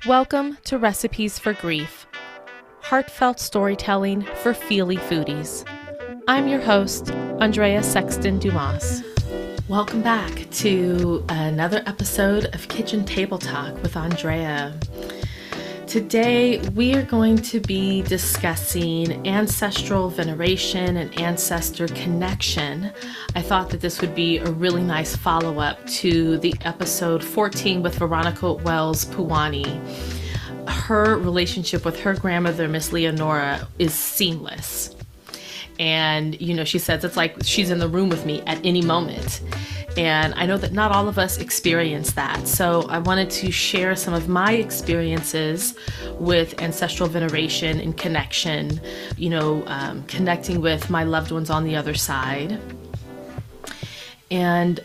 Welcome to Recipes for Grief, heartfelt storytelling for feely foodies. I'm your host, Andrea Sexton Dumas. Welcome back to another episode of Kitchen Table Talk with Andrea. Today, we are going to be discussing ancestral veneration and ancestor connection. I thought that this would be a really nice follow-up to the episode 14 with Veronica Wells-Puoane. Her relationship with her grandmother, Miss Leonora, is seamless. And, she says it's like she's in the room with me at any moment. And I know that not all of us experience that. So I wanted to share some of my experiences with ancestral veneration and connection, connecting with my loved ones on the other side. And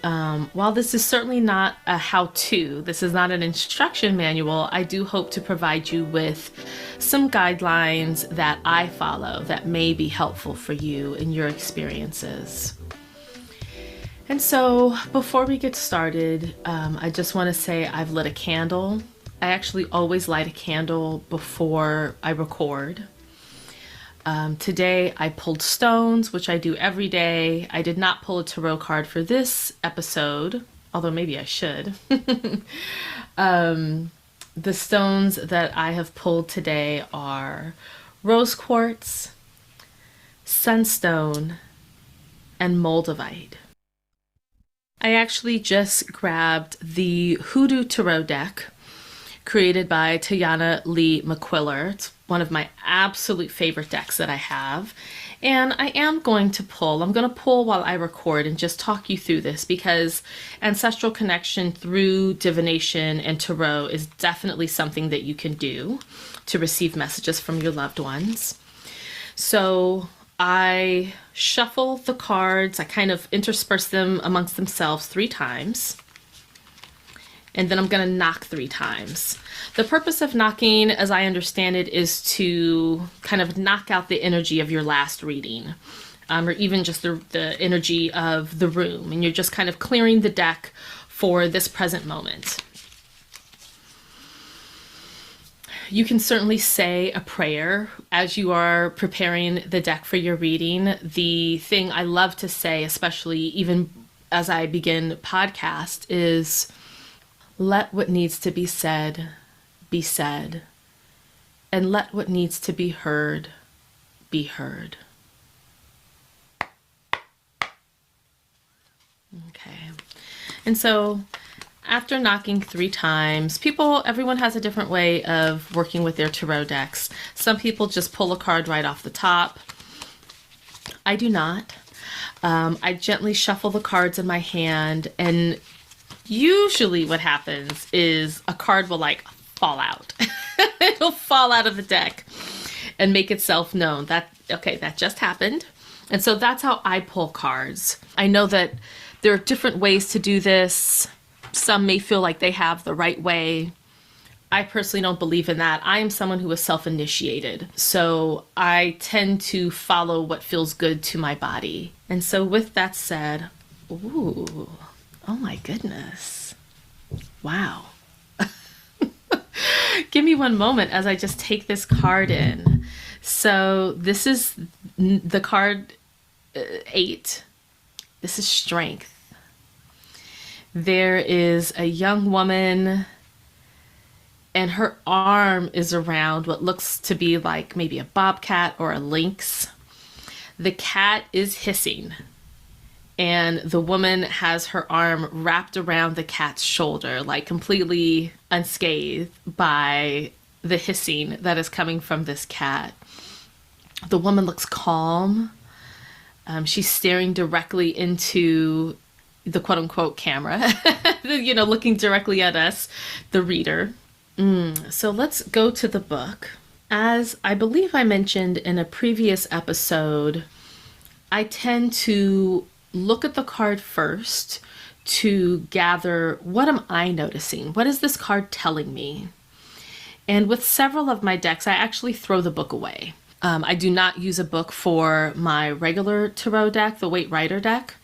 while this is certainly not a how-to, this is not an instruction manual, I do hope to provide you with some guidelines that I follow that may be helpful for you in your experiences. And so before we get started, I just want to say I've lit a candle. I actually always light a candle before I record. Today I pulled stones, which I do every day. I did not pull a tarot card for this episode, although maybe I should. The stones that I have pulled today are rose quartz, sunstone, and moldavite. I actually just grabbed the Hoodoo Tarot deck created by Tiana Lee McQuiller. It's one of my absolute favorite decks that I have. And I am going to pull. I'm going to pull while I record and just talk you through this because ancestral connection through divination and tarot is definitely something that you can do to receive messages from your loved ones. So I shuffle the cards. I kind of intersperse them amongst themselves 3 times. And then I'm going to knock 3 times. The purpose of knocking, as I understand it, is to kind of knock out the energy of your last reading, or even just the energy of the room. And you're just kind of clearing the deck for this present moment. You can certainly say a prayer as you are preparing the deck for your reading. The thing I love to say, especially even as I begin podcast, is let what needs to be said, and let what needs to be heard, be heard. Okay. And so after knocking 3 times, everyone has a different way of working with their tarot decks. Some people just pull a card right off the top. I do not. I gently shuffle the cards in my hand, and usually what happens is a card will fall out. It'll fall out of the deck and make itself known. That just happened. And so that's how I pull cards. I know that there are different ways to do this. Some may feel like they have the right way. I personally don't believe in that. I am someone who is self-initiated. So I tend to follow what feels good to my body. And so with that said, ooh, oh my goodness. Wow. Give me one moment as I just take this card in. So this is the card 8. This is strength. There is a young woman and her arm is around what looks to be like maybe a bobcat or a lynx. The cat is hissing. And the woman has her arm wrapped around the cat's shoulder, like completely unscathed by the hissing that is coming from this cat. The woman looks calm. She's staring directly into the quote-unquote camera, looking directly at us, the reader. So let's go to the book. As I believe I mentioned in a previous episode, I tend to look at the card first to gather, what am I noticing? What is this card telling me? And with several of my decks, I actually throw the book away. I do not use a book for my regular tarot deck, the Waite Rider deck,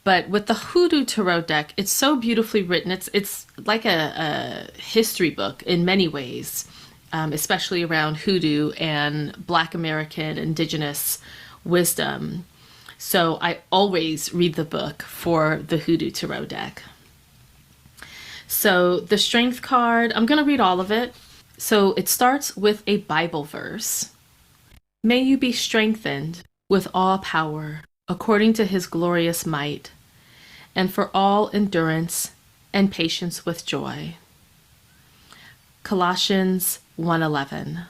But with the Hoodoo Tarot deck, it's so beautifully written. It's like a history book in many ways, especially around hoodoo and Black American indigenous wisdom. So I always read the book for the Hoodoo Tarot deck. So the Strength card, I'm going to read all of it. So it starts with a Bible verse. May you be strengthened with all power, according to his glorious might, and for all endurance and patience with joy. Colossians 1:11.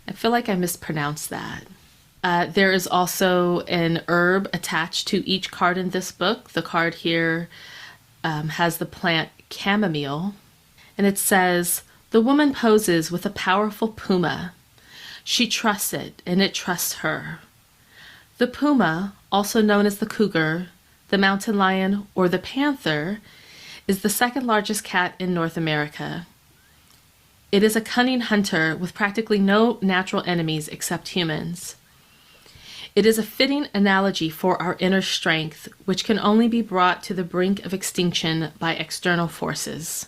I feel like I mispronounced that. There is also an herb attached to each card in this book. The card here has the plant chamomile, and it says, the woman poses with a powerful puma. She trusts it, and it trusts her. The puma, also known as the cougar, the mountain lion, or the panther, is the second largest cat in North America. It is a cunning hunter with practically no natural enemies except humans. It is a fitting analogy for our inner strength, which can only be brought to the brink of extinction by external forces.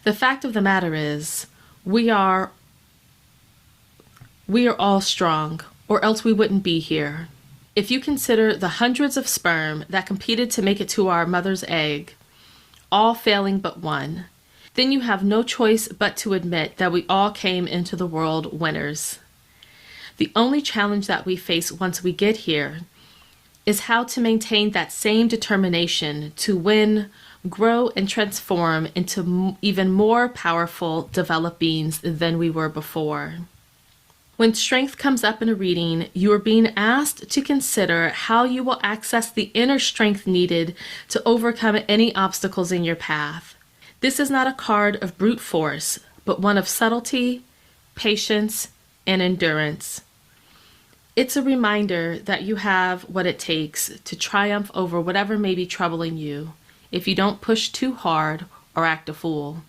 The fact of the matter is, we are all strong, or else we wouldn't be here. If you consider the hundreds of sperm that competed to make it to our mother's egg, all failing but one, then you have no choice but to admit that we all came into the world winners. The only challenge that we face once we get here is how to maintain that same determination to win, grow, and transform into even more powerful, developed beings than we were before. When strength comes up in a reading, you are being asked to consider how you will access the inner strength needed to overcome any obstacles in your path. This is not a card of brute force, but one of subtlety, patience, and endurance. It's a reminder that you have what it takes to triumph over whatever may be troubling you if you don't push too hard or act a fool.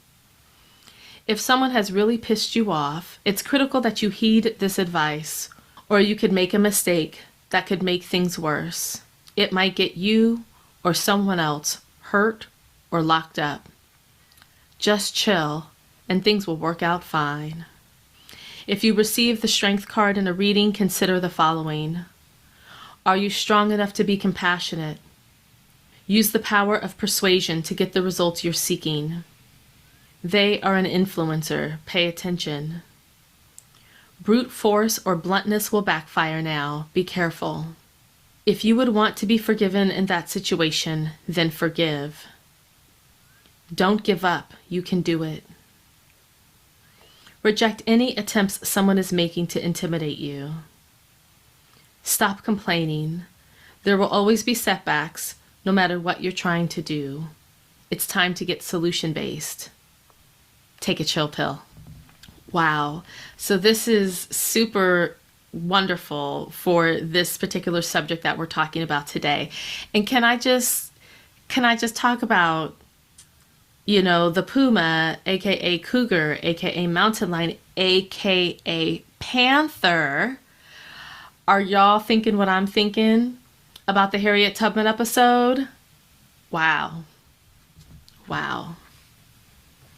If someone has really pissed you off, it's critical that you heed this advice, or you could make a mistake that could make things worse. It might get you or someone else hurt or locked up. Just chill, and things will work out fine. If you receive the Strength card in a reading, consider the following. Are you strong enough to be compassionate? Use the power of persuasion to get the results you're seeking. They are an influencer. Pay attention. Brute force or bluntness will backfire now. Be careful. If you would want to be forgiven in that situation, then forgive. Don't give up. You can do it. Reject any attempts someone is making to intimidate you. Stop complaining. There will always be setbacks, no matter what you're trying to do. It's time to get solution-based. Take a chill pill. Wow. So this is super wonderful for this particular subject that we're talking about today. And can I just talk about, the puma, aka cougar, aka mountain lion, aka panther? Are y'all thinking what I'm thinking about the Harriet Tubman episode? Wow.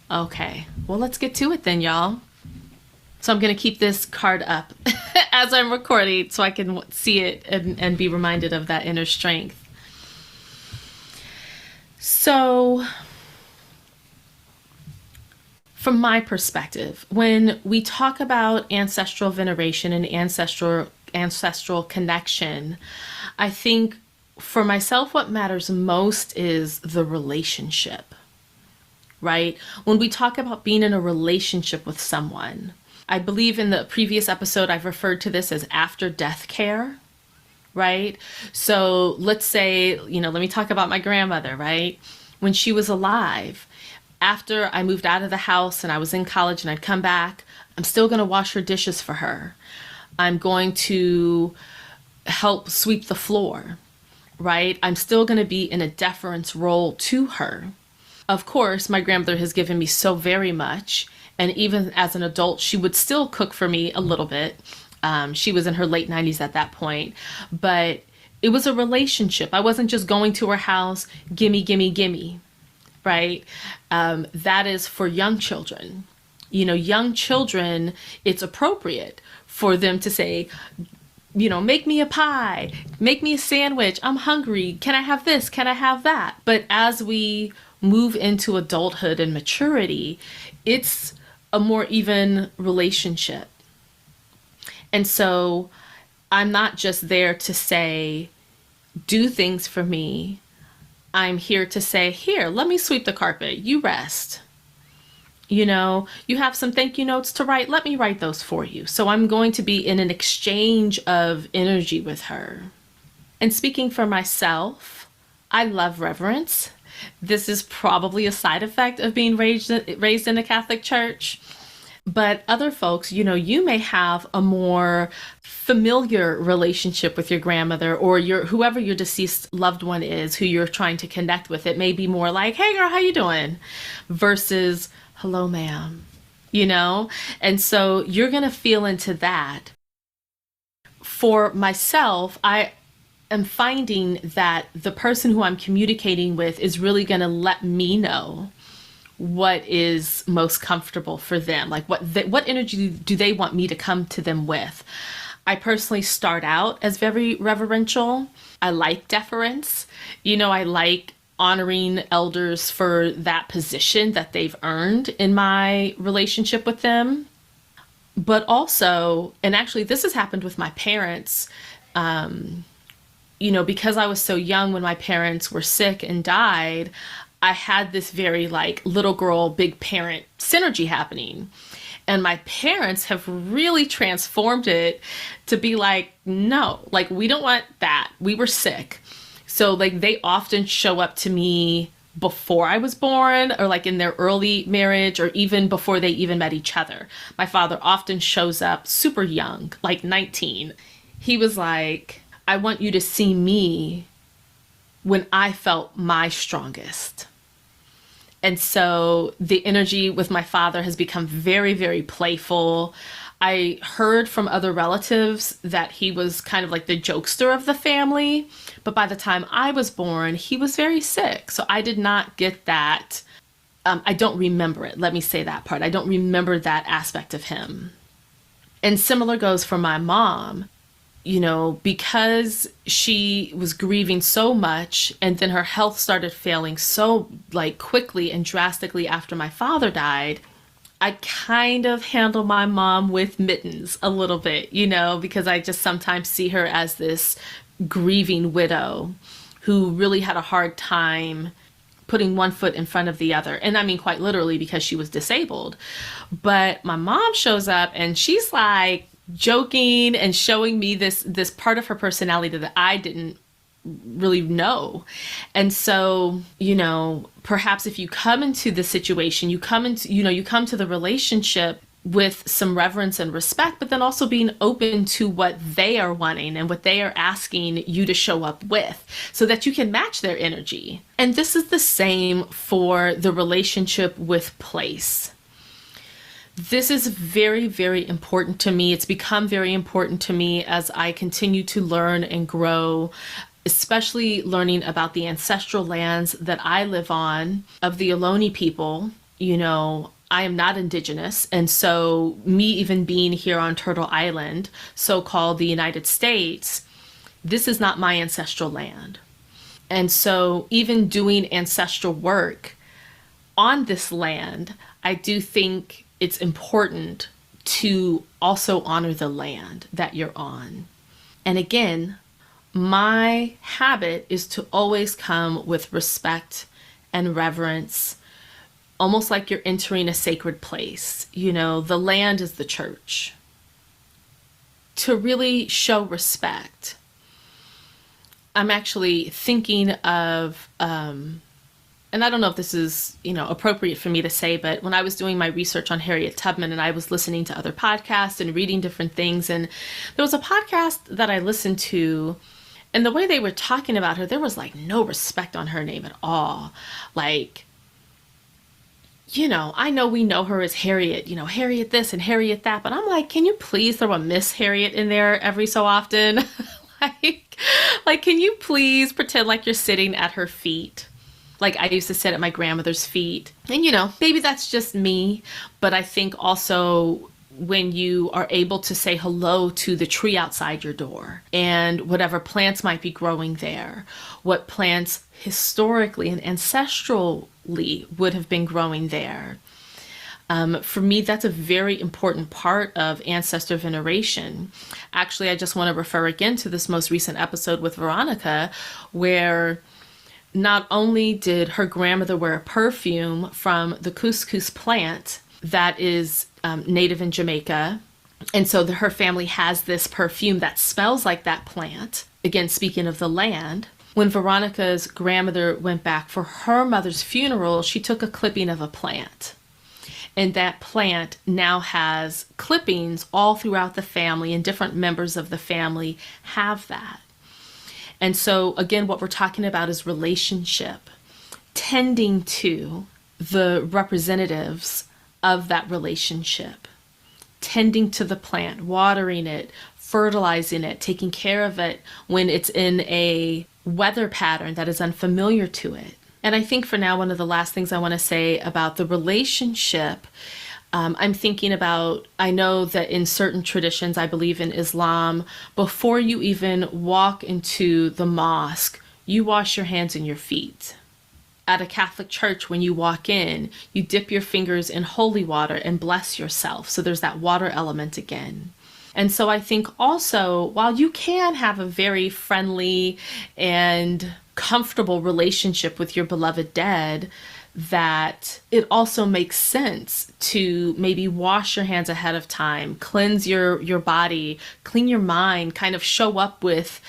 Okay, well, let's get to it then, y'all. So I'm going to keep this card up as I'm recording so I can see it and be reminded of that inner strength. So from my perspective, when we talk about ancestral veneration and ancestral connection, I think for myself, what matters most is the relationship, right? When we talk about being in a relationship with someone, I believe in the previous episode, I've referred to this as after death care, right? So let's say, let me talk about my grandmother, right? When she was alive, after I moved out of the house and I was in college and I'd come back, I'm still going to wash her dishes for her. I'm going to help sweep the floor, right? I'm still going to be in a deference role to her. Of course, my grandmother has given me so very much. And even as an adult, she would still cook for me a little bit. She was in her late 90s at that point. But it was a relationship. I wasn't just going to her house, gimme, gimme, gimme, right? That is for young children. Young children, it's appropriate for them to say, make me a pie, make me a sandwich. I'm hungry. Can I have this? Can I have that? But as we move into adulthood and maturity, it's a more even relationship. And so I'm not just there to say, do things for me. I'm here to say, here, let me sweep the carpet. You rest. You have some thank you notes to write. Let me write those for you. So I'm going to be in an exchange of energy with her. And speaking for myself, I love reverence. This is probably a side effect of being raised in a Catholic church. But other folks, you may have a more familiar relationship with your grandmother or whoever your deceased loved one is who you're trying to connect with. It may be more like, hey girl, how you doing? Versus, hello, ma'am, And so you're going to feel into that. For myself, I am finding that the person who I'm communicating with is really going to let me know what is most comfortable for them. Like what energy do they want me to come to them with? I personally start out as very reverential. I like deference. I like honoring elders for that position that they've earned in my relationship with them. But also, and actually this has happened with my parents, because I was so young when my parents were sick and died, I had this very little girl, big parent synergy happening. And my parents have really transformed it to be no, we don't want that. We were sick. So they often show up to me before I was born or in their early marriage or even before they even met each other. My father often shows up super young, 19. He was like, I want you to see me when I felt my strongest. And so the energy with my father has become very, very playful. I heard from other relatives that he was kind of the jokester of the family. But by the time I was born, he was very sick. So I did not get that. I don't remember it. Let me say that part. I don't remember that aspect of him. And similar goes for my mom. Because she was grieving so much and then her health started failing so quickly and drastically after my father died, I kind of handle my mom with mittens a little bit, because I just sometimes see her as this grieving widow who really had a hard time putting one foot in front of the other. And I mean, quite literally because she was disabled. But my mom shows up and she's joking and showing me this part of her personality that I didn't really know. And so, perhaps if you come into the situation, you come to the relationship with some reverence and respect, but then also being open to what they are wanting and what they are asking you to show up with so that you can match their energy. And this is the same for the relationship with place. This is very, very important to me. It's become very important to me as I continue to learn and grow, especially learning about the ancestral lands that I live on of the Ohlone people. I am not indigenous. And so me even being here on Turtle Island, so-called the United States, this is not my ancestral land. And so even doing ancestral work on this land, I do think it's important to also honor the land that you're on. And again, my habit is to always come with respect and reverence, almost like you're entering a sacred place. The land is the church. To really show respect. I'm actually thinking of, and I don't know if this is, appropriate for me to say, but when I was doing my research on Harriet Tubman and I was listening to other podcasts and reading different things, and there was a podcast that I listened to, and the way they were talking about her, there was no respect on her name at all. I know we know her as Harriet, Harriet this and Harriet that, but I'm can you please throw a Miss Harriet in there every so often? like, like, can you please pretend like you're sitting at her feet? Like I used to sit at my grandmother's feet. And maybe that's just me, but I think also when you are able to say hello to the tree outside your door and whatever plants might be growing there, what plants historically and ancestrally would have been growing there. For me, that's a very important part of ancestor veneration. Actually, I just want to refer again to this most recent episode with Veronica, where not only did her grandmother wear a perfume from the couscous plant that is native in Jamaica, and so her family has this perfume that smells like that plant. Again, speaking of the land, when Veronica's grandmother went back for her mother's funeral, she took a clipping of a plant. And that plant now has clippings all throughout the family, and different members of the family have that. And so, again, what we're talking about is relationship, tending to the representatives of that relationship, tending to the plant, watering it, fertilizing it, taking care of it when it's in a weather pattern that is unfamiliar to it. And I think for now, one of the last things I want to say about the relationship, I'm thinking about, I know that in certain traditions, I believe in Islam, before you even walk into the mosque, you wash your hands and your feet. At a Catholic church, when you walk in, you dip your fingers in holy water and bless yourself. So there's that water element again. And so I think also, while you can have a very friendly and comfortable relationship with your beloved dead, that it also makes sense to maybe wash your hands ahead of time, cleanse your body, clean your mind, kind of show up with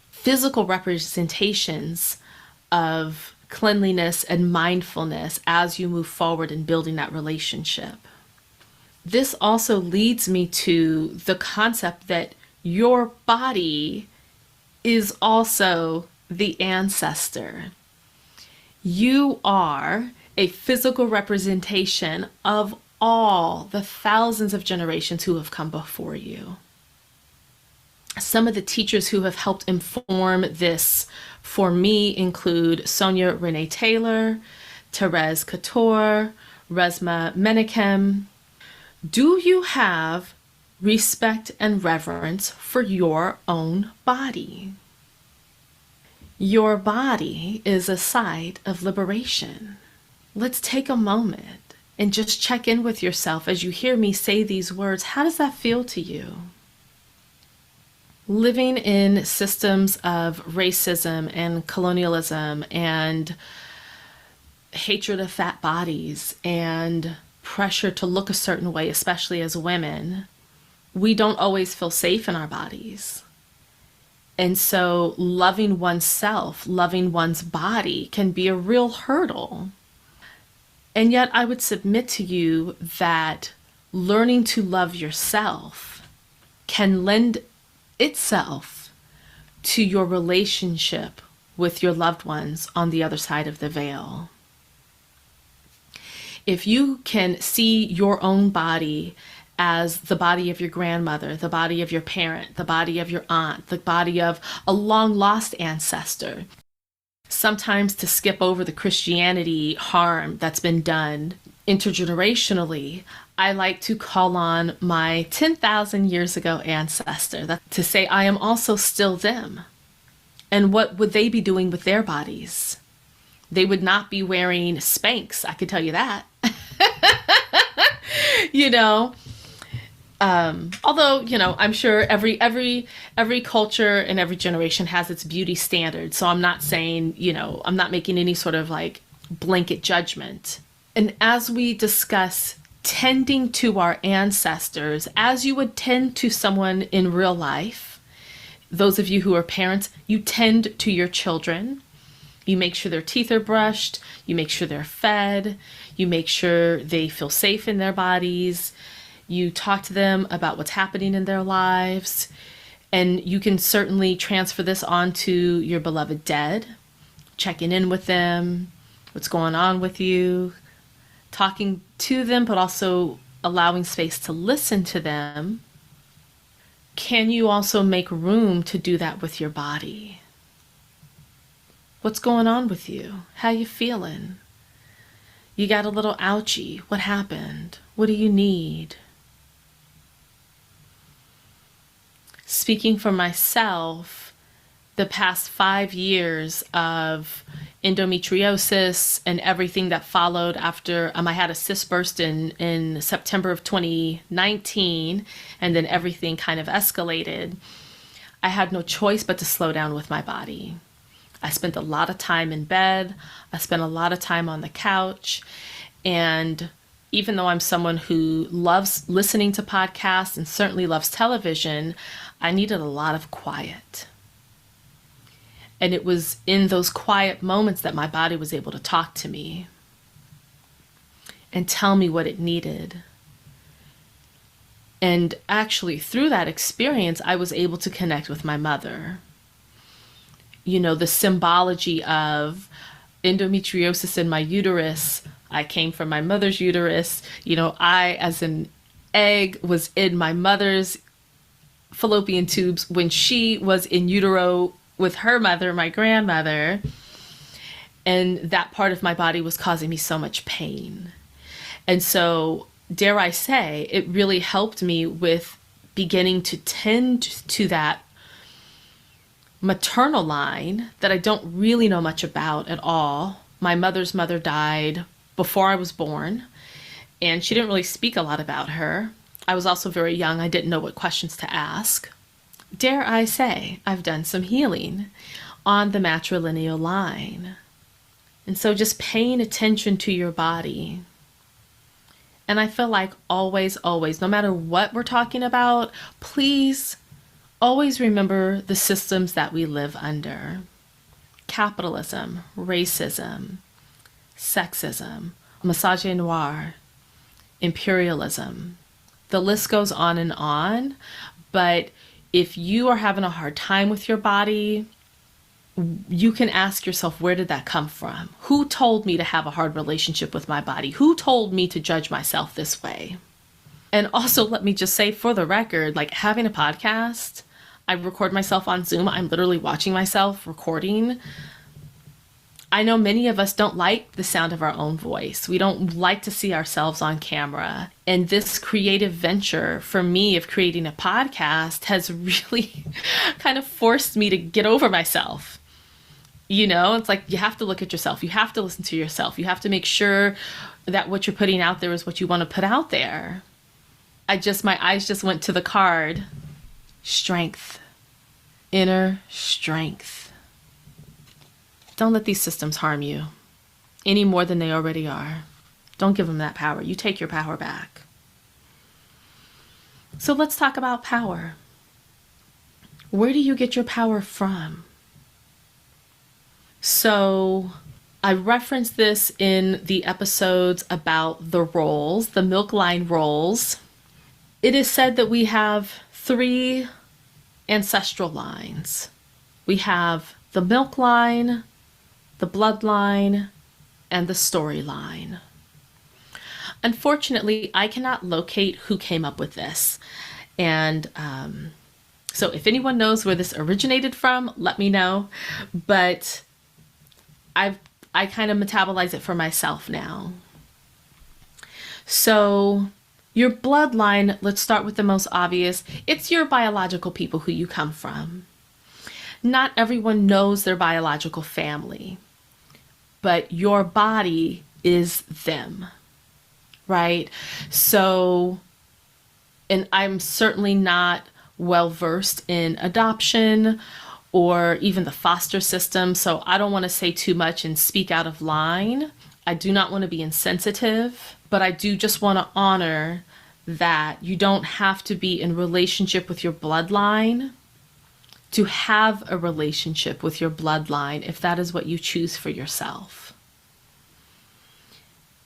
physical representations of cleanliness and mindfulness as you move forward in building that relationship. This also leads me to the concept that your body is also the ancestor. You are a physical representation of all the thousands of generations who have come before you. Some of the teachers who have helped inform this for me include Sonia Renee Taylor, Therese Couture, Resma Menachem. Do you have respect and reverence for your own body? Your body is a site of liberation. Let's take a moment and just check in with yourself as you hear me say these words. How does that feel to you? Living in systems of racism and colonialism and hatred of fat bodies and pressure to look a certain way, especially as women, we don't always feel safe in our bodies. And so loving oneself, loving one's body can be a real hurdle. And yet I would submit to you that learning to love yourself can lend itself to your relationship with your loved ones on the other side of the veil. If you can see your own body as the body of your grandmother, the body of your parent, the body of your aunt, the body of a long lost ancestor, sometimes to skip over the Christianity harm that's been done intergenerationally, I like to call on my 10,000 years ago ancestor to say, I am also still them. And what would they be doing with their bodies? They would not be wearing Spanx, I could tell you that. Although, I'm sure every culture and every generation has its beauty standards. So I'm not saying, I'm not making any sort of like blanket judgment. And as we discuss tending to our ancestors, as you would tend to someone in real life, those of you who are parents, you tend to your children. You make sure their teeth are brushed. You make sure they're fed. You make sure they feel safe in their bodies. You talk to them about what's happening in their lives. And you can certainly transfer this on to your beloved dead, checking in with them, what's going on with you, talking to them, but also allowing space to listen to them. can you also make room to do that with your body? What's going on with you? How you feeling? You got a little ouchy. What happened? What do you need? Speaking for myself, the past 5 years of endometriosis and everything that followed after I had a cyst burst in September of 2019, and then everything kind of escalated, I had no choice but to slow down with my body. I spent a lot of time in bed. I spent a lot of time on the couch. And even though I'm someone who loves listening to podcasts and certainly loves television, I needed a lot of quiet. And it was in those quiet moments that my body was able to talk to me and tell me what it needed. And actually, through that experience, I was able to connect with my mother. You know, the symbology of endometriosis in my uterus. I came from my mother's uterus. You know, I, as an egg, was in my mother's fallopian tubes when she was in utero with her mother, my grandmother. And that part of my body was causing me so much pain. And so, dare I say, it really helped me with beginning to tend to that maternal line that I don't really know much about at all. My mother's mother died before I was born, and she didn't really speak a lot about her. I was also very young. I didn't know what questions to ask. Dare I say, I've done some healing on the matrilineal line. And so just paying attention to your body. And I feel like always, no matter what we're talking about, please always remember the systems that we live under. Capitalism, racism, sexism, misogynoir, imperialism. The list goes on, but if you are having a hard time with your body, you can ask yourself, where did that come from? Who told me to have a hard relationship with my body? Who told me to judge myself this way? And also, let me just say for the record, like having a podcast, I record myself on Zoom. I'm literally watching myself recording. I know many of us don't like the sound of our own voice. We don't like to see ourselves on camera. And this creative venture for me of creating a podcast has really kind of forced me to get over myself. You know, it's like you have to look at yourself. You have to listen to yourself. You have to make sure that what you're putting out there is what you want to put out there. My eyes just went to the card. Strength. Inner strength. Don't let these systems harm you any more than they already are. Don't give them that power. You take your power back. So let's talk about power. Where do you get your power from? So I referenced this in the episodes about the roles, the milk line roles. It is said that we have 3 ancestral lines. We have the milk line, the bloodline, and the storyline. Unfortunately, I cannot locate who came up with this. And so if anyone knows where this originated from, let me know. But I kind of metabolize it for myself now. So your bloodline, let's start with the most obvious. It's your biological people who you come from. Not everyone knows their biological family, but your body is them, right? So, and I'm certainly not well versed in adoption or even the foster system, so I don't want to say too much and speak out of line. I do not want to be insensitive, but I do just want to honor that you don't have to be in relationship with your bloodline to have a relationship with your bloodline if that is what you choose for yourself.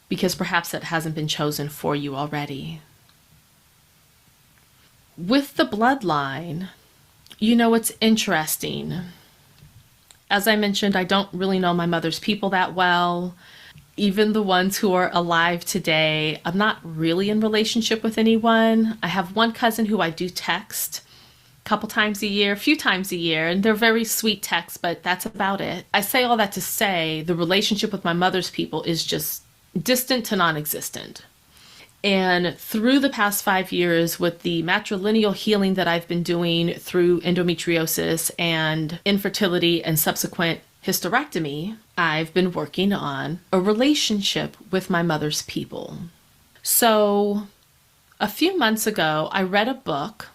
Because perhaps that hasn't been chosen for you already. With the bloodline, you know, it's interesting. As I mentioned, I don't really know my mother's people that well. Even the ones who are alive today, I'm not really in relationship with anyone. I have one cousin who I do text. couple times a year, a few times a year, and they're very sweet texts, but that's about it. I say all that to say the relationship with my mother's people is just distant to non-existent. And through the past 5 years, with the matrilineal healing that I've been doing through endometriosis and infertility and subsequent hysterectomy, I've been working on a relationship with my mother's people. So a few months ago, I read a book,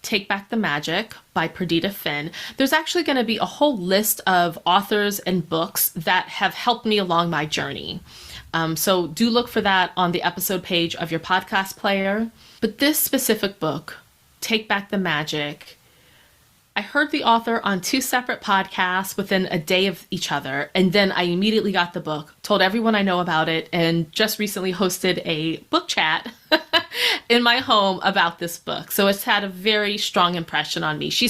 Take Back the Magic by Perdita Finn. There's actually going to be a whole list of authors and books that have helped me along my journey. So do look for that on the episode page of your podcast player. But this specific book, Take Back the Magic, I heard the author on 2 separate podcasts within a day of each other. And then I immediately got the book, told everyone I know about it, and just recently hosted a book chat in my home about this book. So it's had a very strong impression on me. She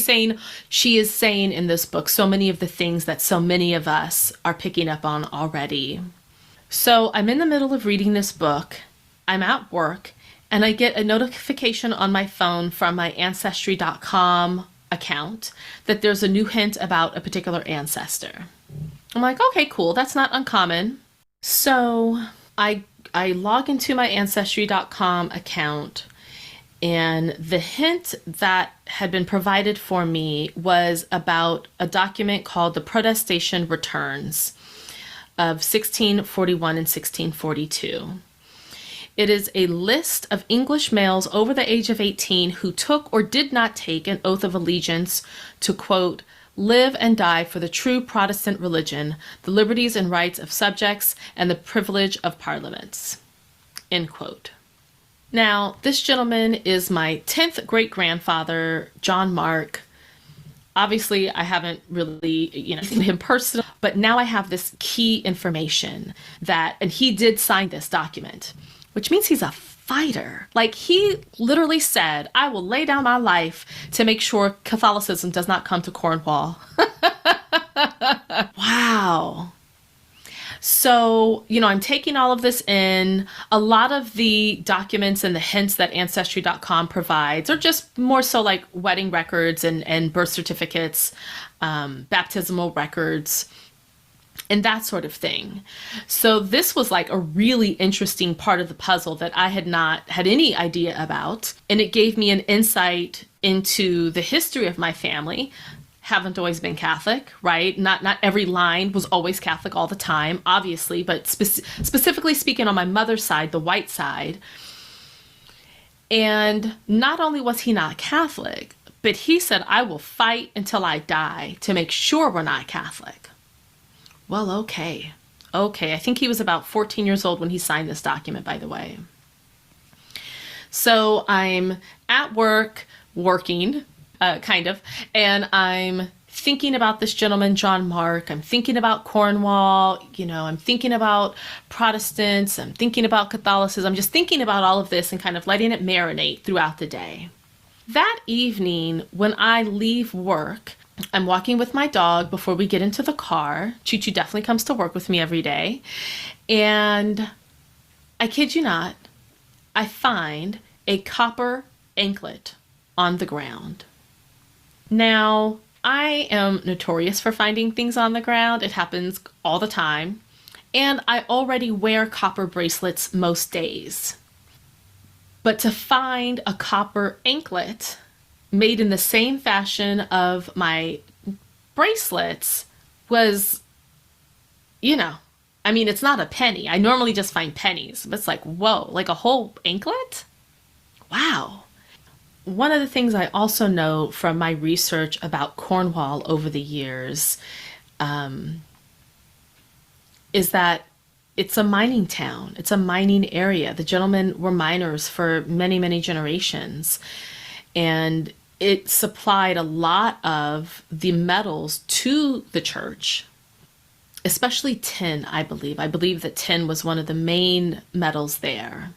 is saying in this book so many of the things that so many of us are picking up on already. So I'm in the middle of reading this book. I'm at work and I get a notification on my phone from my Ancestry.com account that there's a new hint about a particular ancestor. I'm like, okay, cool. That's not uncommon. So I log into my Ancestry.com account, and the hint that had been provided for me was about a document called the Protestation Returns of 1641 and 1642. It is a list of English males over the age of 18 who took or did not take an oath of allegiance to, quote, live and die for the true Protestant religion, the liberties and rights of subjects, and the privilege of parliaments, end quote. Now, this gentleman is my 10th great-grandfather, John Mark. Obviously, I haven't really, seen him personally, but now I have this key information and he did sign this document, which means he's a fighter. Like, he literally said, I will lay down my life to make sure Catholicism does not come to Cornwall. Wow. So, I'm taking all of this in. A lot of the documents and the hints that Ancestry.com provides are just more so like wedding records and birth certificates, baptismal records, and that sort of thing. So this was like a really interesting part of the puzzle that I had not had any idea about. And it gave me an insight into the history of my family. Haven't always been Catholic, right? Not every line was always Catholic all the time, obviously, but specifically speaking on my mother's side, the white side. And not only was he not Catholic, but he said, I will fight until I die to make sure we're not Catholic. Well, okay. I think he was about 14 years old when he signed this document, by the way. So I'm at work, working, kind of, and I'm thinking about this gentleman, John Mark. I'm thinking about Cornwall, I'm thinking about Protestants, I'm thinking about Catholicism. I'm just thinking about all of this and kind of letting it marinate throughout the day. That evening, when I leave work, I'm walking with my dog before we get into the car. Choo-Choo definitely comes to work with me every day. And I kid you not, I find a copper anklet on the ground. Now, I am notorious for finding things on the ground. It happens all the time. And I already wear copper bracelets most days. But to find a copper anklet made in the same fashion of my bracelets was, it's not a penny. I normally just find pennies, but it's like, whoa, like a whole anklet? Wow. One of the things I also know from my research about Cornwall over the years is that it's a mining town. It's a mining area. The gentlemen were miners for many, many generations. And it supplied a lot of the metals to the church, especially tin, I believe. I believe that tin was one of the main metals there.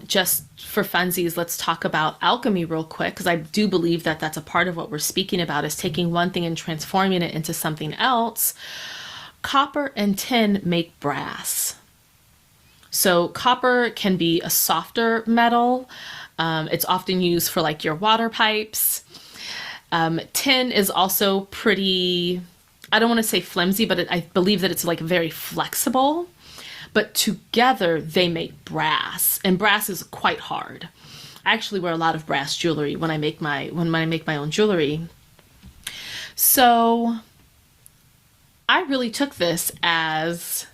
Just for funsies, let's talk about alchemy real quick, because I do believe that that's a part of what we're speaking about, is taking one thing and transforming it into something else. Copper and tin make brass. So copper can be a softer metal. It's often used for like your water pipes. Tin is also pretty, I don't want to say flimsy, but I believe that it's like very flexible. But together they make brass, and brass is quite hard. I actually wear a lot of brass jewelry when I make my own jewelry. So I really took this as,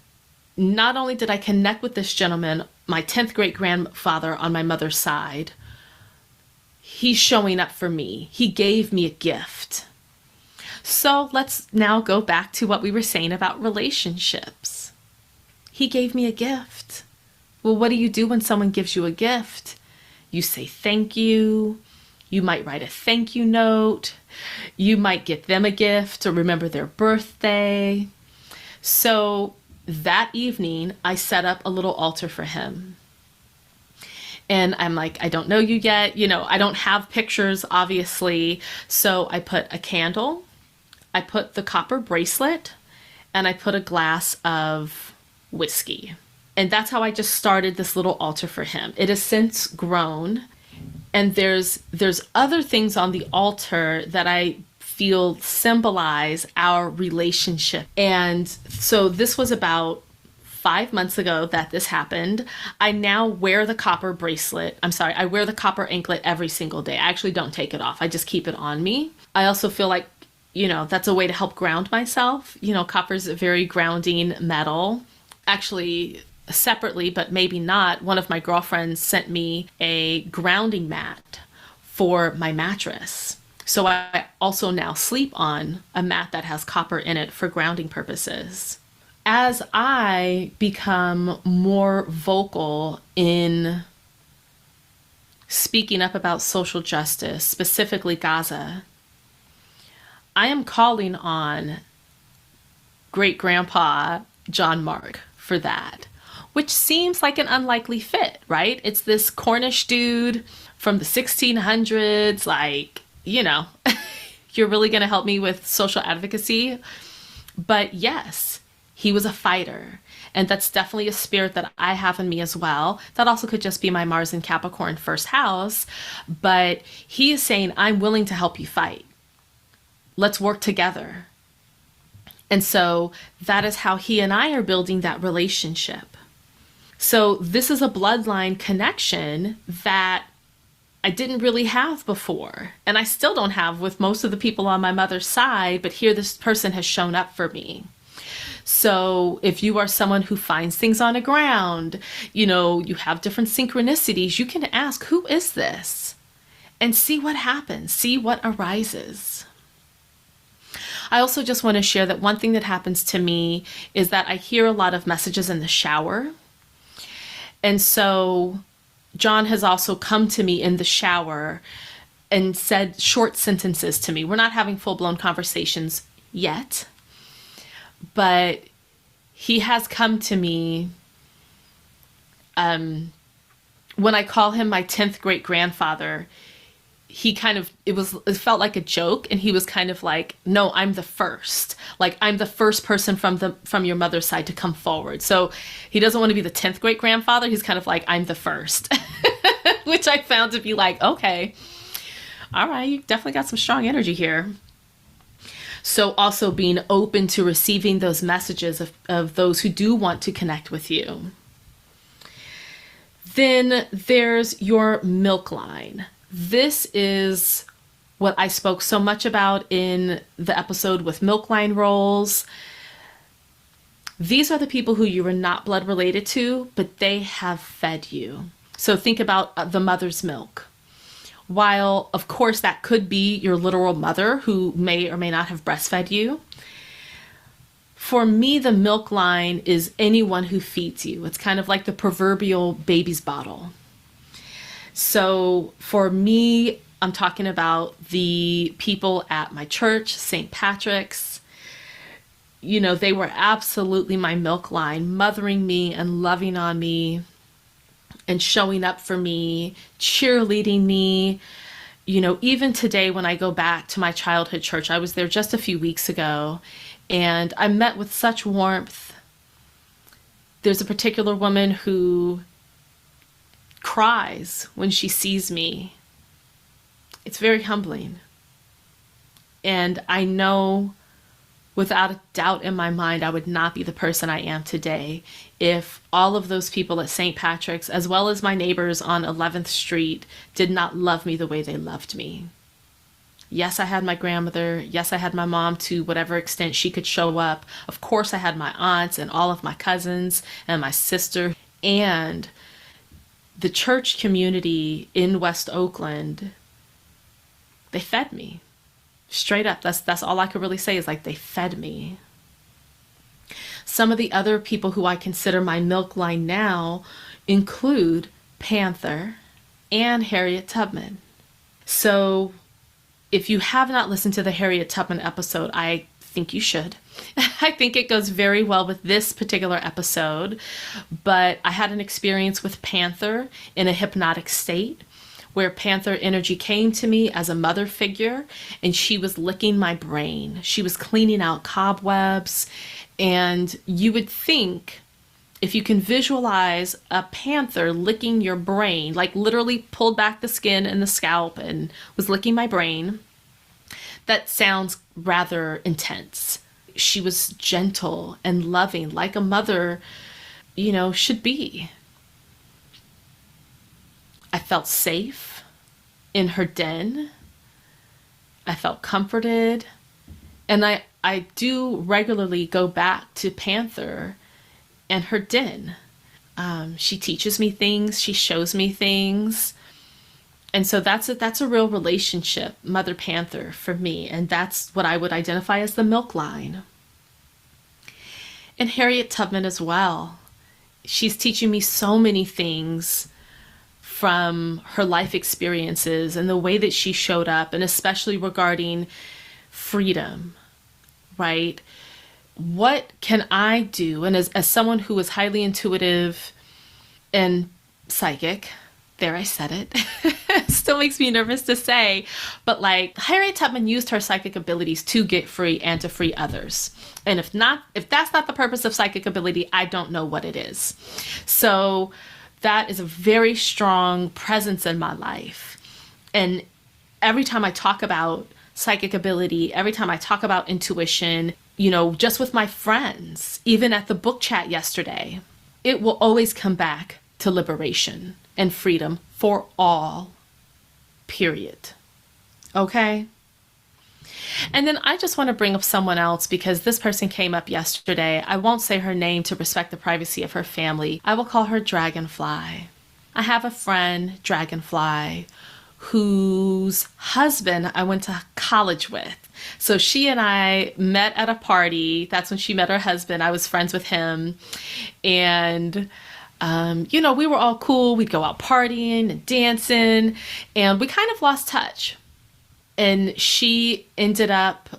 not only did I connect with this gentleman, my 10th great grandfather on my mother's side, he's showing up for me. He gave me a gift. So let's now go back to what we were saying about relationships. He gave me a gift. Well, what do you do when someone gives you a gift? You say thank you. You might write a thank you note. You might get them a gift or remember their birthday. So that evening, I set up a little altar for him. And I'm like, I don't know you yet. I don't have pictures, obviously. So I put a candle, I put the copper bracelet, and I put a glass of whiskey. And that's how I just started this little altar for him. It has since grown. And there's other things on the altar that I feel symbolize our relationship. And so this was about 5 months ago that this happened. I now wear the copper bracelet. I wear the copper anklet every single day. I actually don't take it off. I just keep it on me. I also feel like, that's a way to help ground myself. Copper is a very grounding metal. Actually, separately, but maybe not, one of my girlfriends sent me a grounding mat for my mattress. So I also now sleep on a mat that has copper in it for grounding purposes. As I become more vocal in speaking up about social justice, specifically Gaza, I am calling on great grandpa John Mark for that, which seems like an unlikely fit, right? It's this Cornish dude from the 1600s, like, you're really going to help me with social advocacy. But yes, he was a fighter. And that's definitely a spirit that I have in me as well. That also could just be my Mars in Capricorn first house. But he is saying, I'm willing to help you fight. Let's work together. And so that is how he and I are building that relationship. So this is a bloodline connection that I didn't really have before. And I still don't have with most of the people on my mother's side, but here this person has shown up for me. So if you are someone who finds things on the ground, you have different synchronicities, you can ask, who is this? And see what happens, see what arises. I also just want to share that one thing that happens to me is that I hear a lot of messages in the shower. And so John has also come to me in the shower and said short sentences to me. We're not having full-blown conversations yet, but he has come to me when I call him my 10th great grandfather. It felt like a joke, and he was kind of like, no, I'm the first. Like, I'm the first person from your mother's side to come forward. So he doesn't want to be the 10th great grandfather. He's kind of like, I'm the first, which I found to be like, okay, all right, you definitely got some strong energy here. So also being open to receiving those messages of those who do want to connect with you. Then there's your milk line. This is what I spoke so much about in the episode with milk line roles. These are the people who you are not blood related to, but they have fed you. So think about the mother's milk. While, of course, that could be your literal mother who may or may not have breastfed you. For me, the milk line is anyone who feeds you. It's kind of like the proverbial baby's bottle. So for me, I'm talking about the people at my church, St. Patrick's. They were absolutely my milk line, mothering me and loving on me and showing up for me, cheerleading me. Even today when I go back to my childhood church, I was there just a few weeks ago, and I met with such warmth. There's a particular woman who cries when she sees me. It's very humbling. And I know without a doubt in my mind, I would not be the person I am today if all of those people at St. Patrick's, as well as my neighbors on 11th Street, did not love me the way they loved me. Yes, I had my grandmother. Yes, I had my mom to whatever extent she could show up. Of course, I had my aunts and all of my cousins and my sister. And the church community in West Oakland, they fed me. Straight up. That's all I could really say is like they fed me. Some of the other people who I consider my milk line now include Panther and Harriet Tubman. So if you have not listened to the Harriet Tubman episode, I think you should. I think it goes very well with this particular episode, but I had an experience with Panther in a hypnotic state where Panther energy came to me as a mother figure, and she was licking my brain. She was cleaning out cobwebs, and you would think if you can visualize a panther licking your brain, like literally pulled back the skin and the scalp and was licking my brain, that sounds rather intense. She was gentle and loving, like a mother, should be. I felt safe in her den. I felt comforted. And I do regularly go back to Panther and her den. She teaches me things. She shows me things. And so that's a real relationship, Mother Panther, for me. And that's what I would identify as the milk line. And Harriet Tubman as well. She's teaching me so many things from her life experiences and the way that she showed up, and especially regarding freedom, right? What can I do? And as someone who is highly intuitive and psychic, there I said it, still makes me nervous to say, but like Harriet Tubman used her psychic abilities to get free and to free others. And if that's not the purpose of psychic ability, I don't know what it is. So that is a very strong presence in my life. And every time I talk about psychic ability, every time I talk about intuition, just with my friends, even at the book chat yesterday, it will always come back to liberation and freedom for all, period. Okay? And then I just want to bring up someone else because this person came up yesterday. I won't say her name to respect the privacy of her family. I will call her Dragonfly. I have a friend, Dragonfly, whose husband I went to college with. So she and I met at a party. That's when she met her husband. I was friends with him. And we were all cool. We'd go out partying and dancing, and we kind of lost touch. And she ended up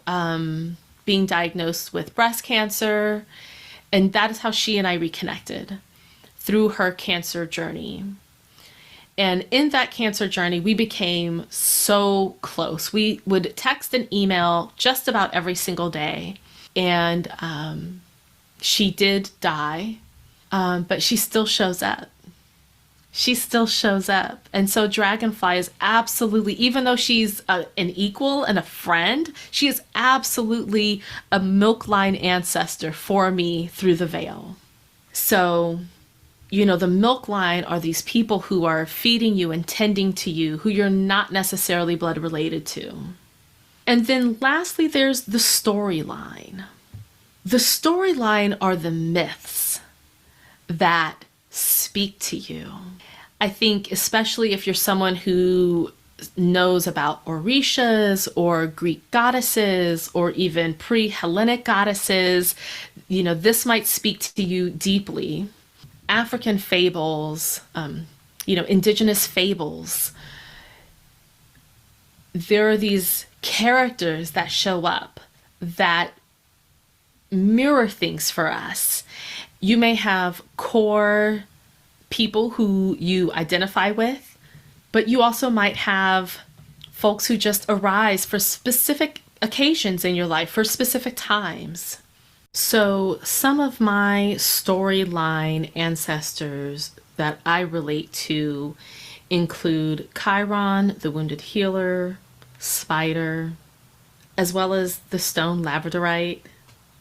being diagnosed with breast cancer. And that is how she and I reconnected, through her cancer journey. And in that cancer journey, we became so close. We would text and email just about every single day. And she did die, but she still shows up. She still shows up. And so Dragonfly is absolutely, even though she's an equal and a friend, she is absolutely a milk line ancestor for me through the veil. So, the milk line are these people who are feeding you and tending to you, who you're not necessarily blood related to. And then lastly, there's the storyline. The storyline are the myths that speak to you. I think especially if you're someone who knows about Orishas or Greek goddesses or even pre-Hellenic goddesses, this might speak to you deeply. African fables, indigenous fables, there are these characters that show up that mirror things for us. You may have core people who you identify with, but you also might have folks who just arise for specific occasions in your life, for specific times. So, some of my storyline ancestors that I relate to include Chiron, the wounded healer, Spider, as well as the stone labradorite,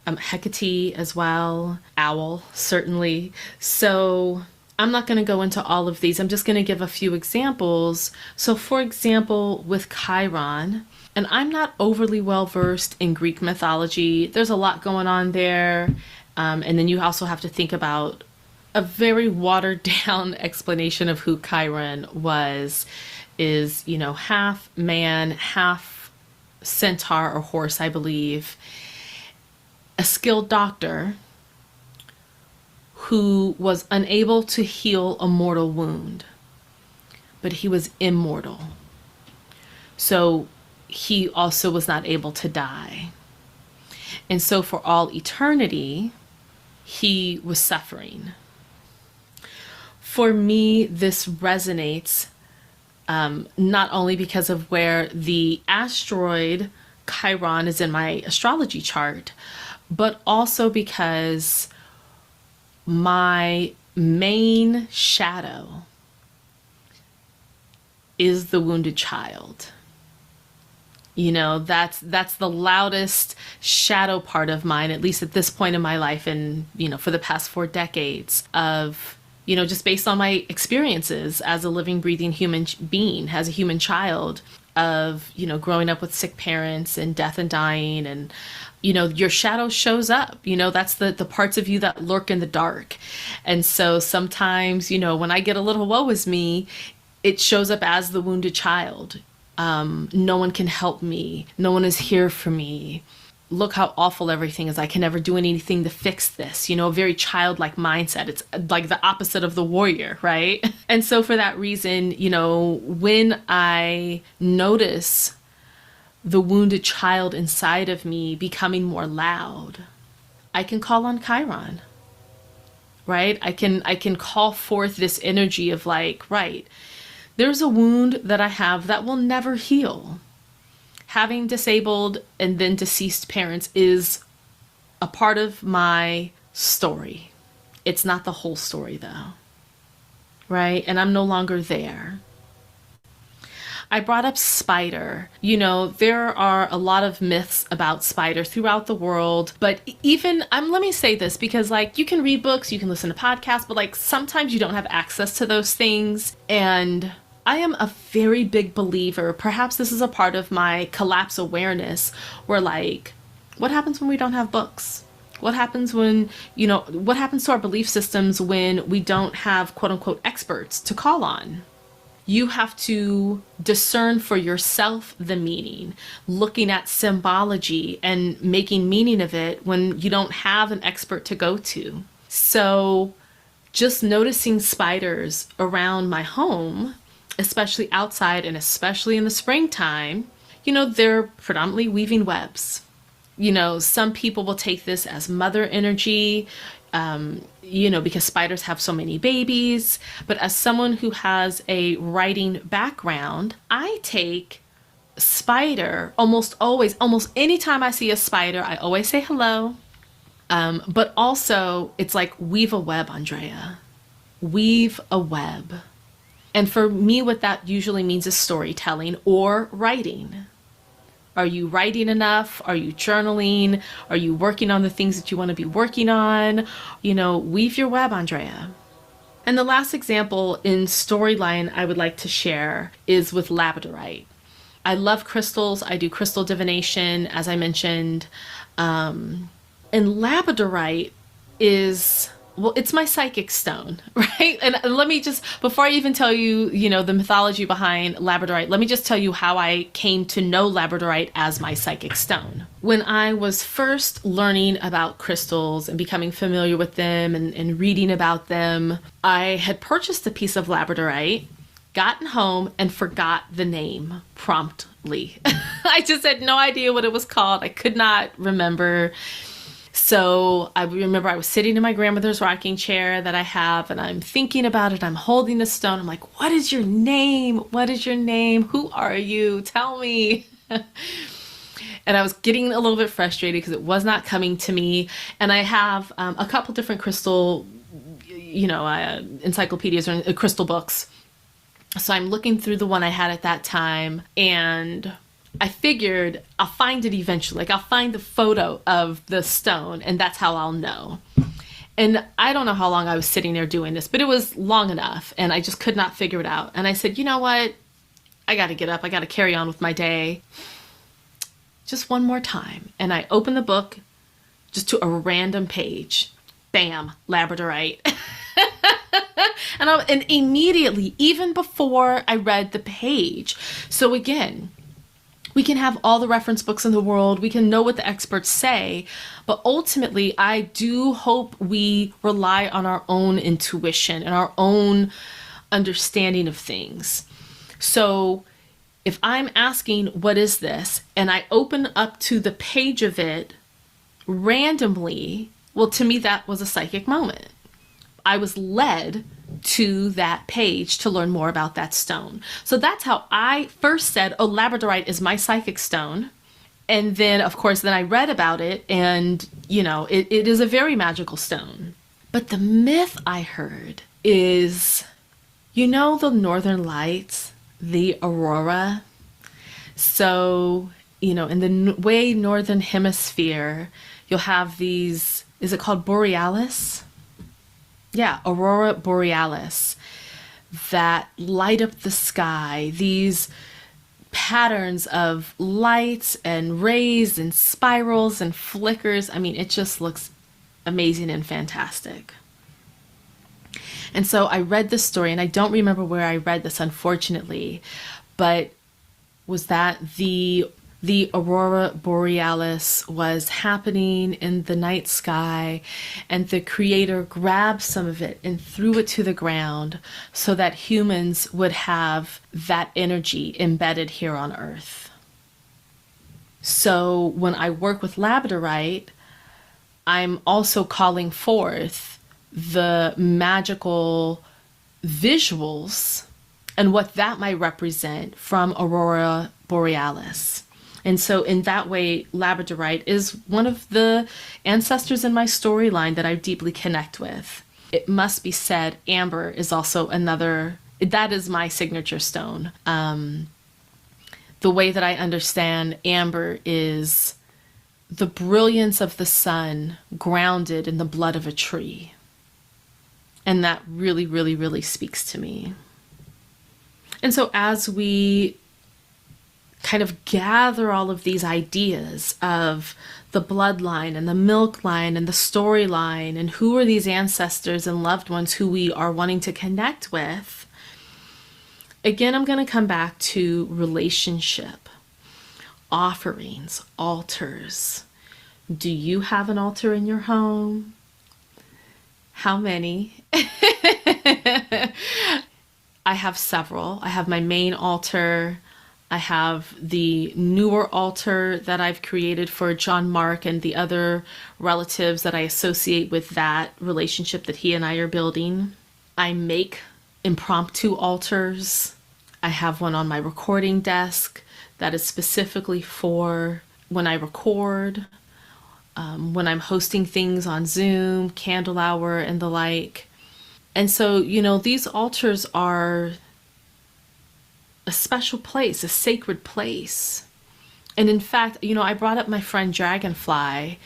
Hecate as well, owl, certainly. So I'm not going to go into all of these. I'm just going to give a few examples. So, for example, with Chiron, and I'm not overly well versed in Greek mythology, there's a lot going on there. And then you also have to think about a very watered down explanation of who Chiron was is, half man, half centaur or horse, I believe, a skilled doctor who was unable to heal a mortal wound, but he was immortal. So he also was not able to die. And so for all eternity, he was suffering. For me, this resonates not only because of where the asteroid Chiron is in my astrology chart, but also because my main shadow is the wounded child. That's the loudest shadow part of mine, at least at this point in my life, and for the past 4 decades of just based on my experiences as a living, breathing human being, as a human child, of growing up with sick parents and death and dying, and your shadow shows up. That's the parts of you that lurk in the dark. And so sometimes when I get a little woe is me, it shows up as the wounded child. No one can help me, no one is here for me, look how awful everything is, I can never do anything to fix this. A very childlike mindset. It's like the opposite of the warrior, right? And so for that reason, when I notice the wounded child inside of me becoming more loud, I can call on Chiron, right? I can call forth this energy of right, there's a wound that I have that will never heal. Having disabled and then deceased parents is a part of my story. It's not the whole story though, right? And I'm no longer there. I brought up Spider. There are a lot of myths about Spider throughout the world, but even, let me say this, because you can read books, you can listen to podcasts, but sometimes you don't have access to those things. And I am a very big believer, perhaps this is a part of my collapse awareness, where what happens when we don't have books? What happens when, what happens to our belief systems when we don't have quote unquote experts to call on? You have to discern for yourself the meaning, looking at symbology and making meaning of it when you don't have an expert to go to. So just noticing spiders around my home, especially outside and especially in the springtime, they're predominantly weaving webs. Some people will take this as mother energy, because spiders have so many babies. But as someone who has a writing background, I take spider almost anytime I see a spider, I always say hello. But also it's weave a web, Andrea. Weave a web. And for me, what that usually means is storytelling or writing. Are you writing enough? Are you journaling? Are you working on the things that you want to be working on? Weave your web, Andrea. And the last example in storyline I would like to share is with labradorite. I love crystals. I do crystal divination, as I mentioned. And labradorite is, it's my psychic stone, right? And let me just, before I even tell you, the mythology behind labradorite, let me just tell you how I came to know labradorite as my psychic stone. When I was first learning about crystals and becoming familiar with them and reading about them, I had purchased a piece of labradorite, gotten home, and forgot the name promptly. I just had no idea what it was called. I could not remember. So I remember I was sitting in my grandmother's rocking chair that I have, and I'm thinking about it. I'm holding the stone. I'm like, what is your name? What is your name? Who are you? Tell me. And And I was getting a little bit frustrated because it was not coming to me. And I have a couple different crystal, encyclopedias or crystal books. So I'm looking through the one I had at that time, and I figured I'll find it eventually. Like, I'll find the photo of the stone, and that's how I'll know. And I don't know how long I was sitting there doing this, but it was long enough, and I just could not figure it out. And I said, you know what? I got to get up. I got to carry on with my day. Just one more time. And I opened the book just to a random page. Bam, labradorite. And immediately, even before I read the page. So again, we can have all the reference books in the world. We can know what the experts say. But ultimately, I do hope we rely on our own intuition and our own understanding of things. So if I'm asking, what is this? And I open up to the page of it randomly, well, to me, that was a psychic moment. I was led to that page to learn more about that stone. So that's how I first said, oh, labradorite is my psychic stone. And then, of course, then I read about it, and, it is a very magical stone. But the myth I heard is, the Northern Lights, the aurora. So, in the way Northern Hemisphere, you'll have these, is it called borealis? Yeah, aurora borealis, that light up the sky, these patterns of lights and rays and spirals and flickers. I mean, it just looks amazing and fantastic. And so I read this story, and I don't remember where I read this, unfortunately, but was that the aurora borealis was happening in the night sky, and the creator grabbed some of it and threw it to the ground so that humans would have that energy embedded here on Earth. So when I work with labradorite, I'm also calling forth the magical visuals and what that might represent from aurora borealis. And so in that way, labradorite is one of the ancestors in my storyline that I deeply connect with. It must be said, amber is also another, that is my signature stone. The way that I understand amber is the brilliance of the sun grounded in the blood of a tree. And that really, really, really speaks to me. And so as we kind of gather all of these ideas of the bloodline and the milk line and the storyline, and who are these ancestors and loved ones who we are wanting to connect with, again, I'm going to come back to relationship, offerings, altars. Do you have an altar in your home? How many? I have several. I have my main altar. I have the newer altar that I've created for John Mark and the other relatives that I associate with that relationship that he and I are building. I make impromptu altars. I have one on my recording desk that is specifically for when I record, when I'm hosting things on Zoom, candle hour, and the like. And so, these altars are a special place, a sacred place. And in fact, I brought up my friend Dragonfly.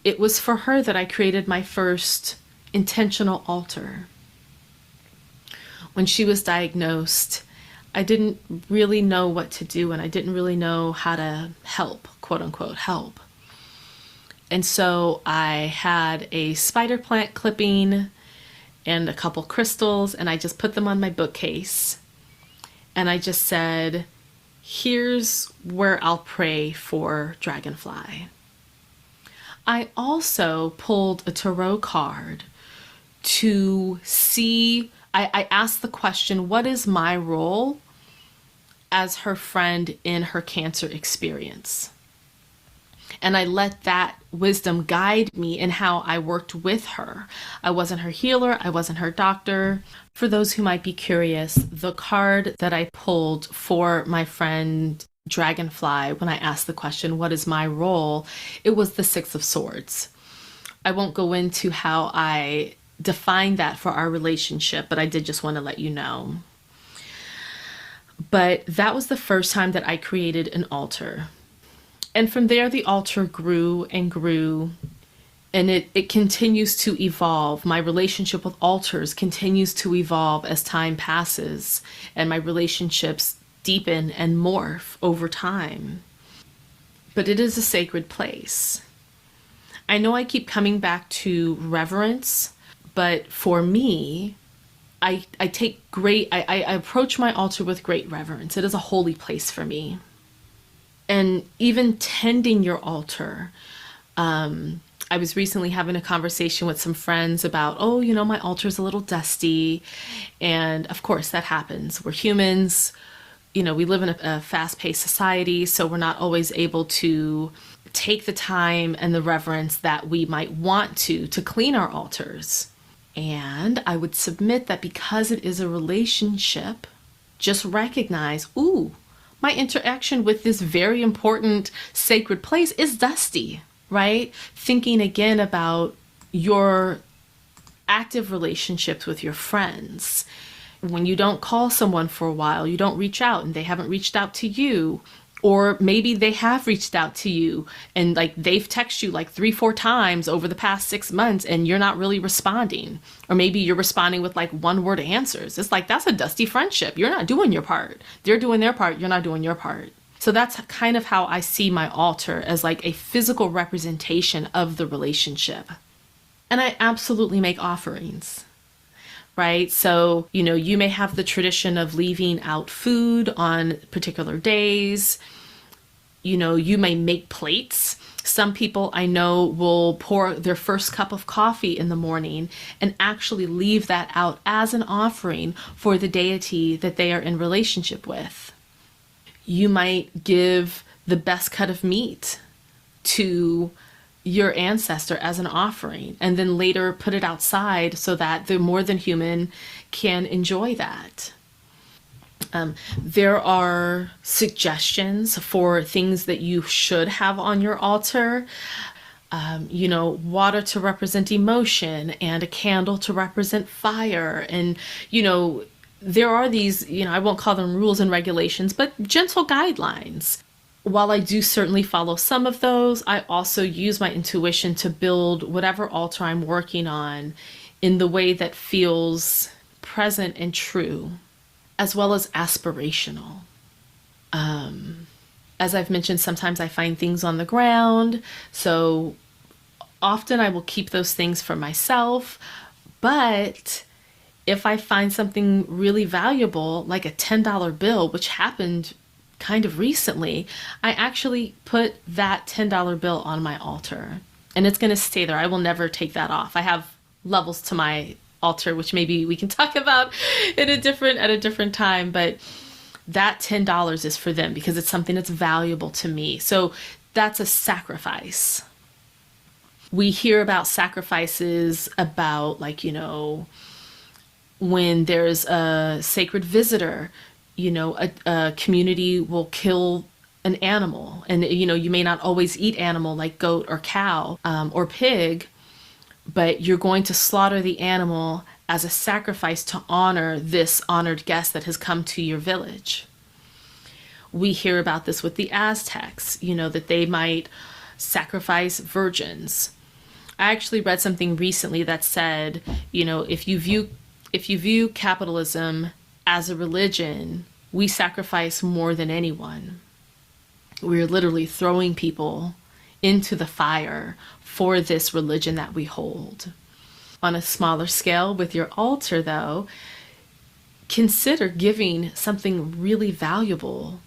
It was for her that I created my first intentional altar. When she was diagnosed, I didn't really know what to do, and I didn't really know how to help, quote unquote, help. And so I had a spider plant clipping and a couple crystals, and I just put them on my bookcase. And I just said, here's where I'll pray for Dragonfly. I also pulled a tarot card to see, I asked the question, what is my role as her friend in her cancer experience? And I let that wisdom guide me in how I worked with her. I wasn't her healer. I wasn't her doctor. For those who might be curious, the card that I pulled for my friend dragonfly, when I asked the question, what is my role? It was the Six of Swords. I won't go into how I define that for our relationship, but I did just want to let you know. But that was the first time that I created an altar. And from there, the altar grew and grew, and it continues to evolve. My relationship with altars continues to evolve as time passes, and my relationships deepen and morph over time. But it is a sacred place. I know I keep coming back to reverence, but for me, I approach my altar with great reverence. It is a holy place for me. And even tending your altar, I was recently having a conversation with some friends about, my altar's a little dusty. And of course that happens. We're humans. We live in a fast-paced society, so we're not always able to take the time and the reverence that we might want to clean our altars. And I would submit that because it is a relationship, just recognize, my interaction with this very important sacred place is dusty, right? Thinking again about your active relationships with your friends. When you don't call someone for a while, you don't reach out and they haven't reached out to you, or maybe they have reached out to you and they've texted you 3-4 times over the past 6 months and you're not really responding. Or maybe you're responding with one-word answers. It's that's a dusty friendship. You're not doing your part. They're doing their part. You're not doing your part. So that's kind of how I see my altar, as a physical representation of the relationship. And I absolutely make offerings. Right? So, you may have the tradition of leaving out food on particular days. You may make plates. Some people I know will pour their first cup of coffee in the morning and actually leave that out as an offering for the deity that they are in relationship with. You might give the best cut of meat to your ancestor as an offering, and then later put it outside so that the more than human can enjoy that. There are suggestions for things that you should have on your altar. Water to represent emotion, and a candle to represent fire. And, there are these, I won't call them rules and regulations, but gentle guidelines. While I do certainly follow some of those, I also use my intuition to build whatever altar I'm working on in the way that feels present and true, as well as aspirational. As I've mentioned, sometimes I find things on the ground, so often I will keep those things for myself. But if I find something really valuable, like a $10 bill, which happened kind of recently, I actually put that $10 bill on my altar, and it's going to stay there. I will never take that off. I have levels to my altar, which maybe we can talk about at a different time, but that $10 is for them because it's something that's valuable to me. So that's a sacrifice. We hear about sacrifices about when there's a sacred visitor, a community will kill an animal, and you may not always eat animal like goat or cow or pig, but you're going to slaughter the animal as a sacrifice to honor this honored guest that has come to your village. We hear about this with the Aztecs, that they might sacrifice virgins. I actually read something recently that said, if you view capitalism as a religion, we sacrifice more than anyone. We're literally throwing people into the fire for this religion that we hold. On a smaller scale with your altar, though, consider giving something really valuable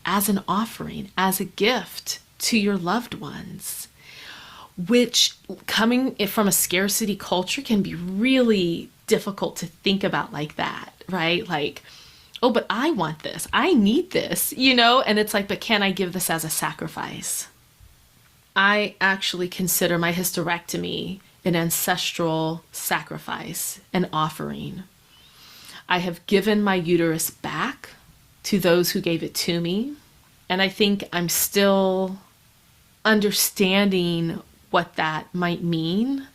as an offering, as a gift to your loved ones, which, coming from a scarcity culture, can be really difficult to think about like that, right? Oh, but I want this. I need this, and it's but can I give this as a sacrifice? I actually consider my hysterectomy an ancestral sacrifice, an offering. I have given my uterus back to those who gave it to me. And I think I'm still understanding what that might mean.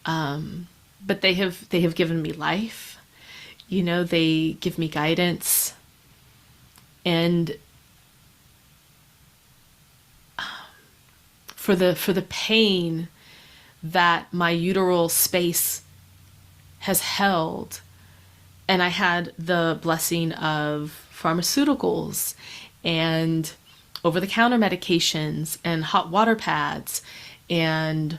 But they have given me life. They give me guidance. And for the pain that my uteral space has held, and I had the blessing of pharmaceuticals and over-the-counter medications and hot water pads and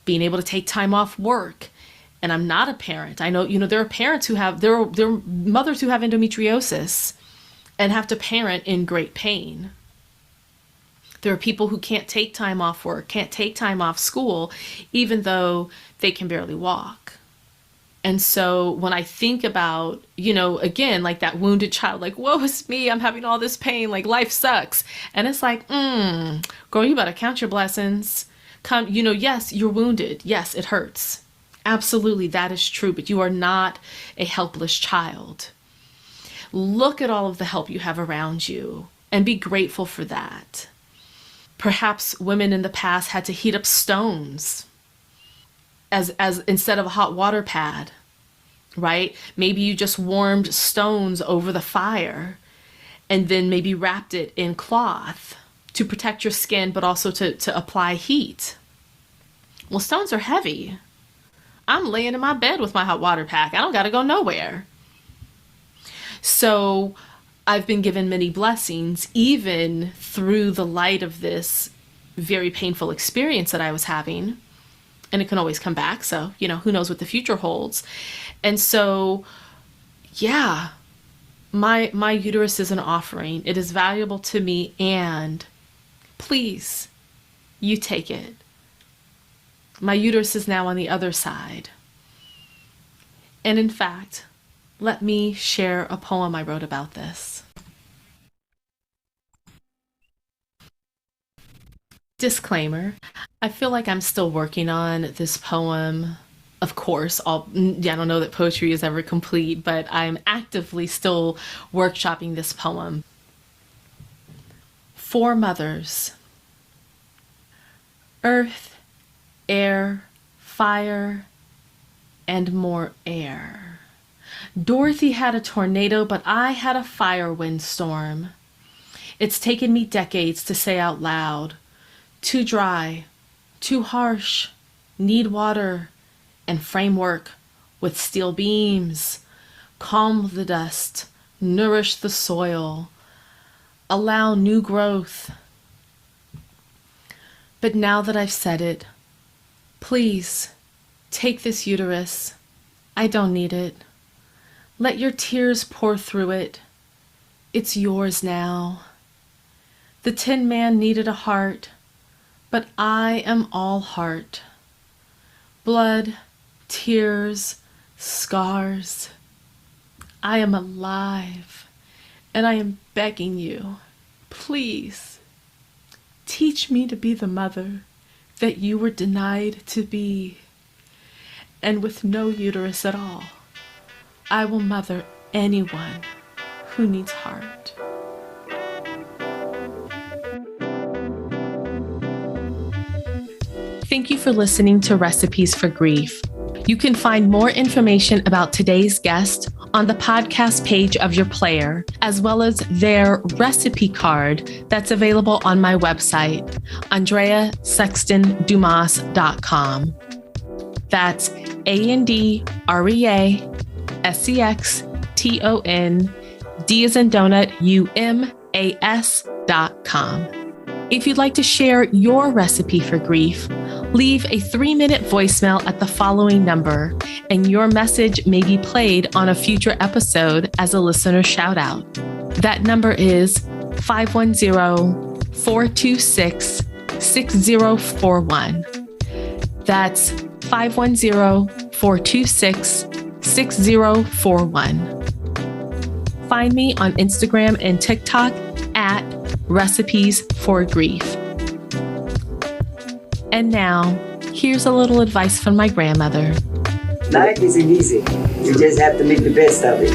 being able to take time off work. And I'm not a parent. I know, there are parents who have, there are mothers who have endometriosis and have to parent in great pain. There are people who can't take time off work, can't take time off school, even though they can barely walk. And so when I think about, again, like that wounded child, like, woe is me, I'm having all this pain, like life sucks. And it's like, girl, you better count your blessings. Yes, you're wounded. Yes, it hurts. Absolutely, that is true, but you are not a helpless child. Look at all of the help you have around you and be grateful for that. Perhaps women in the past had to heat up stones as instead of a hot water pad, right? Maybe you just warmed stones over the fire and then maybe wrapped it in cloth to protect your skin, but also to apply heat. Well, stones are heavy. I'm laying in my bed with my hot water pack. I don't got to go nowhere. So I've been given many blessings, even through the light of this very painful experience that I was having. And it can always come back. So, who knows what the future holds. And so, yeah, my uterus is an offering. It is valuable to me. And please, you take it. My uterus is now on the other side. And in fact, let me share a poem I wrote about this. Disclaimer, I feel like I'm still working on this poem. Of course, I don't know that poetry is ever complete, but I'm actively still workshopping this poem. For mothers. Earth, air, fire, and more air. Dorothy had a tornado, but I had a fire windstorm. It's taken me decades to say out loud, too dry, too harsh, need water, and framework with steel beams. Calm the dust, nourish the soil, allow new growth. But now that I've said it, please take this uterus. I don't need it. Let your tears pour through it. It's yours now. The Tin Man needed a heart, but I am all heart. Blood, tears, scars. I am alive, and I am begging you, please, teach me to be the mother that you were denied to be. And with no uterus at all, I will mother anyone who needs heart. Thank you for listening to Recipes for Grief. You can find more information about today's guest on the podcast page of your player, as well as their recipe card that's available on my website, AndreaSextonDumas.com. That's AndreaSexton, D as in donut, UMAS.com. If you'd like to share your recipe for grief, leave a 3-minute voicemail at the following number, and your message may be played on a future episode as a listener shout out. That number is 510-426-6041. That's 510-426-6041. Find me on Instagram and TikTok at Recipes for Grief. And now, here's a little advice from my grandmother. Life isn't easy. You just have to make the best of it.